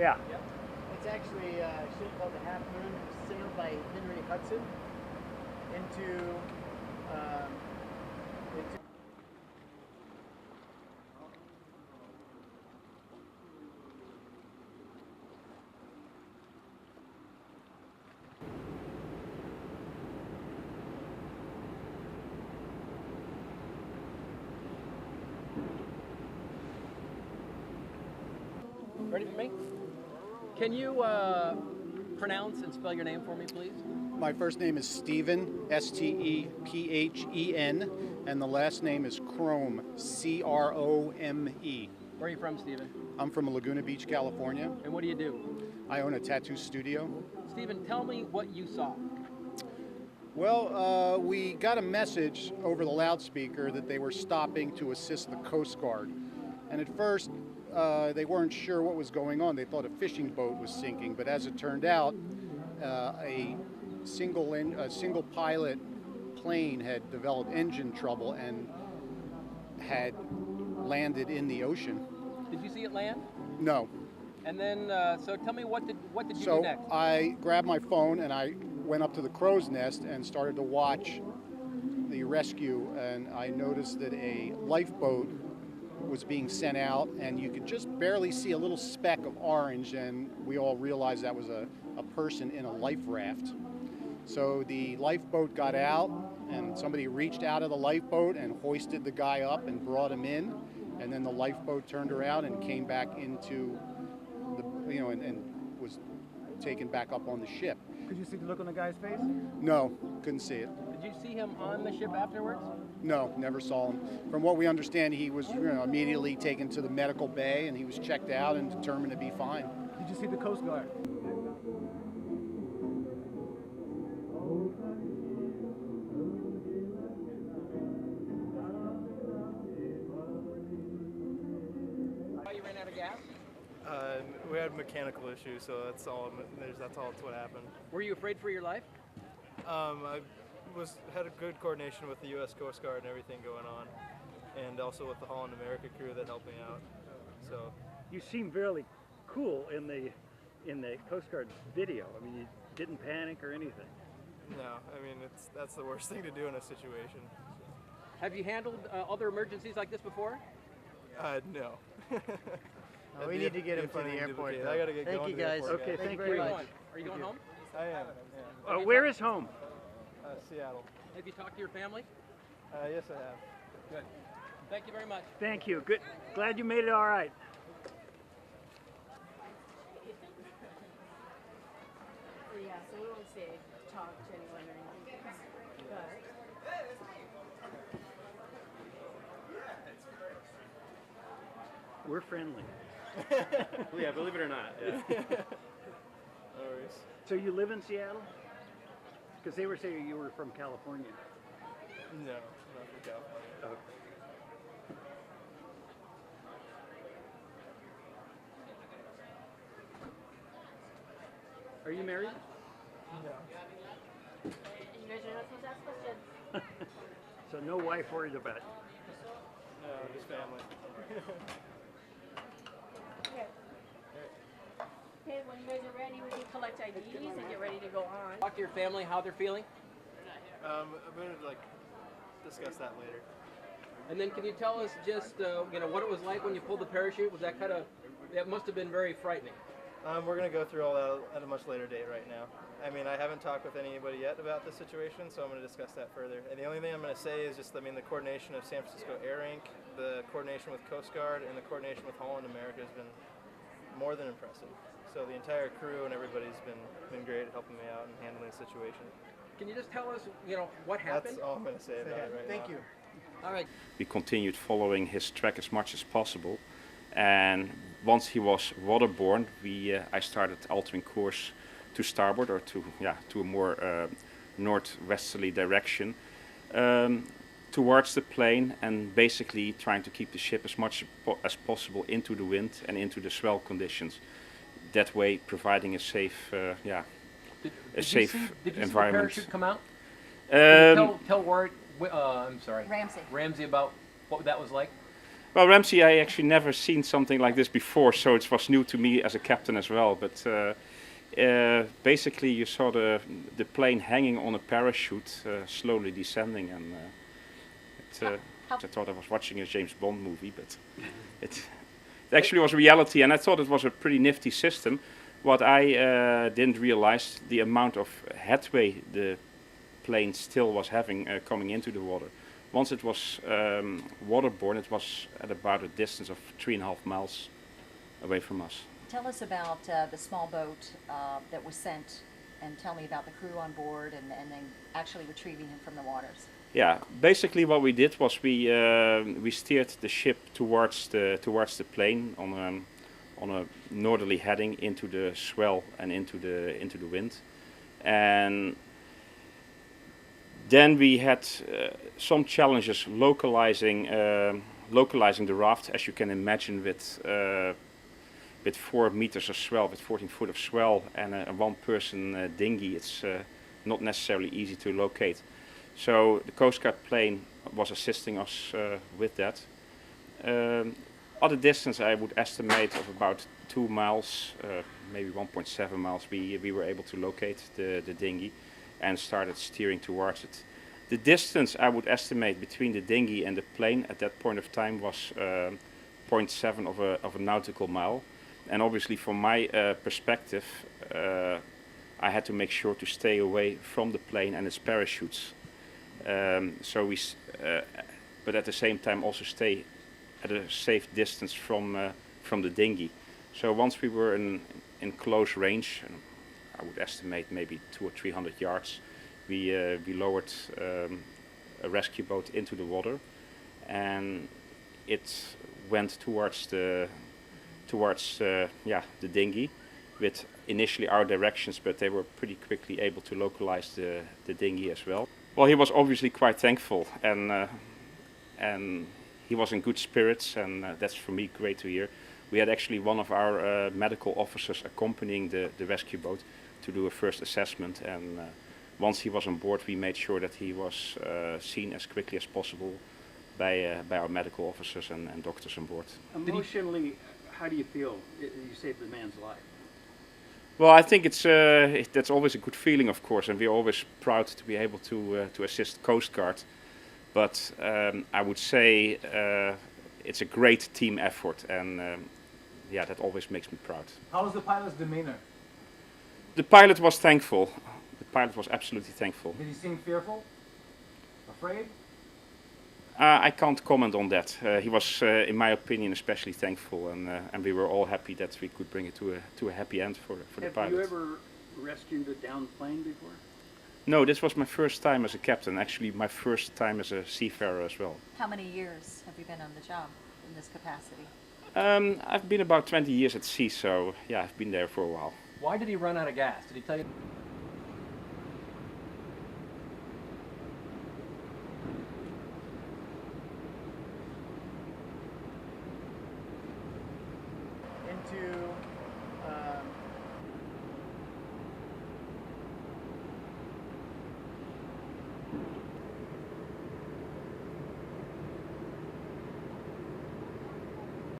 Yeah. It's actually a ship called the Half Moon, sailed by Henry Hudson into Ready for me? Can you pronounce and spell your name for me, please? My first name is Stephen, Stephen, and the last name is Crome, Crome. Where are you from, Stephen? I'm from Laguna Beach, California. And what do you do? I own a tattoo studio. Stephen, tell me what you saw. Well, we got a message over the loudspeaker that they were stopping to assist the Coast Guard. And at first, they weren't sure what was going on. They thought a fishing boat was sinking, but as it turned out, a single pilot plane had developed engine trouble and had landed in the ocean. Did you see it land? No. And then, so tell me, what did you So do next? I grabbed my phone and I went up to the crow's nest and started to watch the rescue, and I noticed that a lifeboat was being sent out, and you could just barely see a little speck of orange, and we all realized that was a person in a life raft. So the lifeboat got out, and somebody reached out of the lifeboat and hoisted the guy up and brought him in, and then the lifeboat turned around and came back into the, and was taken back up on the ship. Could you see the look on the guy's face? No, couldn't see it. Did you see him on the ship afterwards? No, never saw him. From what we understand, he was immediately taken to the medical bay, and he was checked out and determined to be fine. Did you see the Coast Guard? Why you ran out of gas? We had mechanical issues, so that's all what happened. Were you afraid for your life? I had a good coordination with the U.S. Coast Guard and everything going on, and also with the Holland America crew that helped me out. So You seem really cool in the Coast Guard video. I mean, you didn't panic or anything. no, I mean that's the worst thing to do in a situation. Have you handled other emergencies like this before? No. we need to get him to the airport. I gotta get Thank going you, to the guys. airport, Okay, Thank you thank very you. Where are you much. going? Are you going home? I am. Yeah. Where is home? Seattle. Have you talked to your family? Yes, I have. Good. Thank you very much. Thank you. Good. Glad you made it all right. Yeah, so we won't say talk to anyone or anything. But We're friendly. Yeah, believe it or not. Yeah. No worries. So you live in Seattle? Because they were saying you were from California. No, not from California. Oh. Are you married? No. you guys are not supposed to ask questions. So no wife worried about it. No, just family. Okay. Okay, when you guys are ready, we can collect IDs and get ready to go on. Talk to your family how they're feeling, I'm gonna discuss that later. and then can you tell us just what it was like when you pulled the parachute? Was that it must have been very frightening. We're going to go through all that at a much later date right now. I mean, I haven't talked with anybody yet about this situation, so I'm going to discuss that further. And the only thing I'm going to say is just, the coordination of San Francisco Air Inc., the coordination with Coast Guard, and the coordination with Holland America has been more than impressive. So the entire crew and everybody's been great at helping me out and handling the situation. Can you just tell us, what happened? That's all I'm going to say about it right now. Thank you. All right. We continued following his track as much as possible, and once he was waterborne, I started altering course to starboard, or to a more northwesterly direction towards the plane, and basically trying to keep the ship as much as possible into the wind and into the swell conditions. That way, providing a safe, Did you safe see the environment. parachute come out? Can you tell Ramsey. Ramsey about what that was like. Well, Ramsey, I actually never seen something like this before, so it was new to me as a captain as well. But basically, you saw the plane hanging on a parachute, slowly descending, and I thought I was watching a James Bond movie, but it actually was reality, and I thought it was a pretty nifty system. What I didn't realize, the amount of headway the plane still was having coming into the water. Once it was waterborne, it was at about a distance of 3.5 miles away from us. Tell us about the small boat that was sent, and tell me about the crew on board and then actually retrieving him from the waters. Yeah, basically what we did was we steered the ship towards the plane on a northerly heading into the swell and into the wind, and then we had some challenges localizing the raft, as you can imagine, with 4 meters of swell, with 14 foot of swell, and a one-person dinghy. It's not necessarily easy to locate. So the Coast Guard plane was assisting us with that. Other distance I would estimate of about 2 miles, maybe 1.7 miles. We were able to locate the dinghy and started steering towards it. The distance I would estimate between the dinghy and the plane at that point of time was 0.7 of a nautical mile. And obviously from my perspective, I had to make sure to stay away from the plane and its parachutes. But at the same time also stay at a safe distance from the dinghy. So once we were in close range, I would estimate maybe 200 or 300 yards, we lowered a rescue boat into the water, and it went towards the dinghy with initially our directions, but they were pretty quickly able to localize the dinghy as well. Well, he was obviously quite thankful, and he was in good spirits, and that's for me great to hear. We had actually one of our medical officers accompanying the rescue boat to do a first assessment, and once he was on board, we made sure that he was seen as quickly as possible by our medical officers and doctors on board. Emotionally, how do you feel? You saved the man's life. Well, I think that's always a good feeling, of course, and we're always proud to be able to assist Coast Guard. But I would say it's a great team effort, and yeah, that always makes me proud. How was the pilot's demeanor? The pilot was thankful. The pilot was absolutely thankful. Did he seem fearful? Afraid? I can't comment on that. He was, in my opinion, especially thankful, and we were all happy that we could bring it to a happy end for the pilot. Have you ever rescued a downed plane before? No, this was my first time as a captain. Actually, my first time as a seafarer as well. How many years have you been on the job in this capacity? I've been about 20 years at sea, so yeah, I've been there for a while. Why did he run out of gas? Did he tell you? Into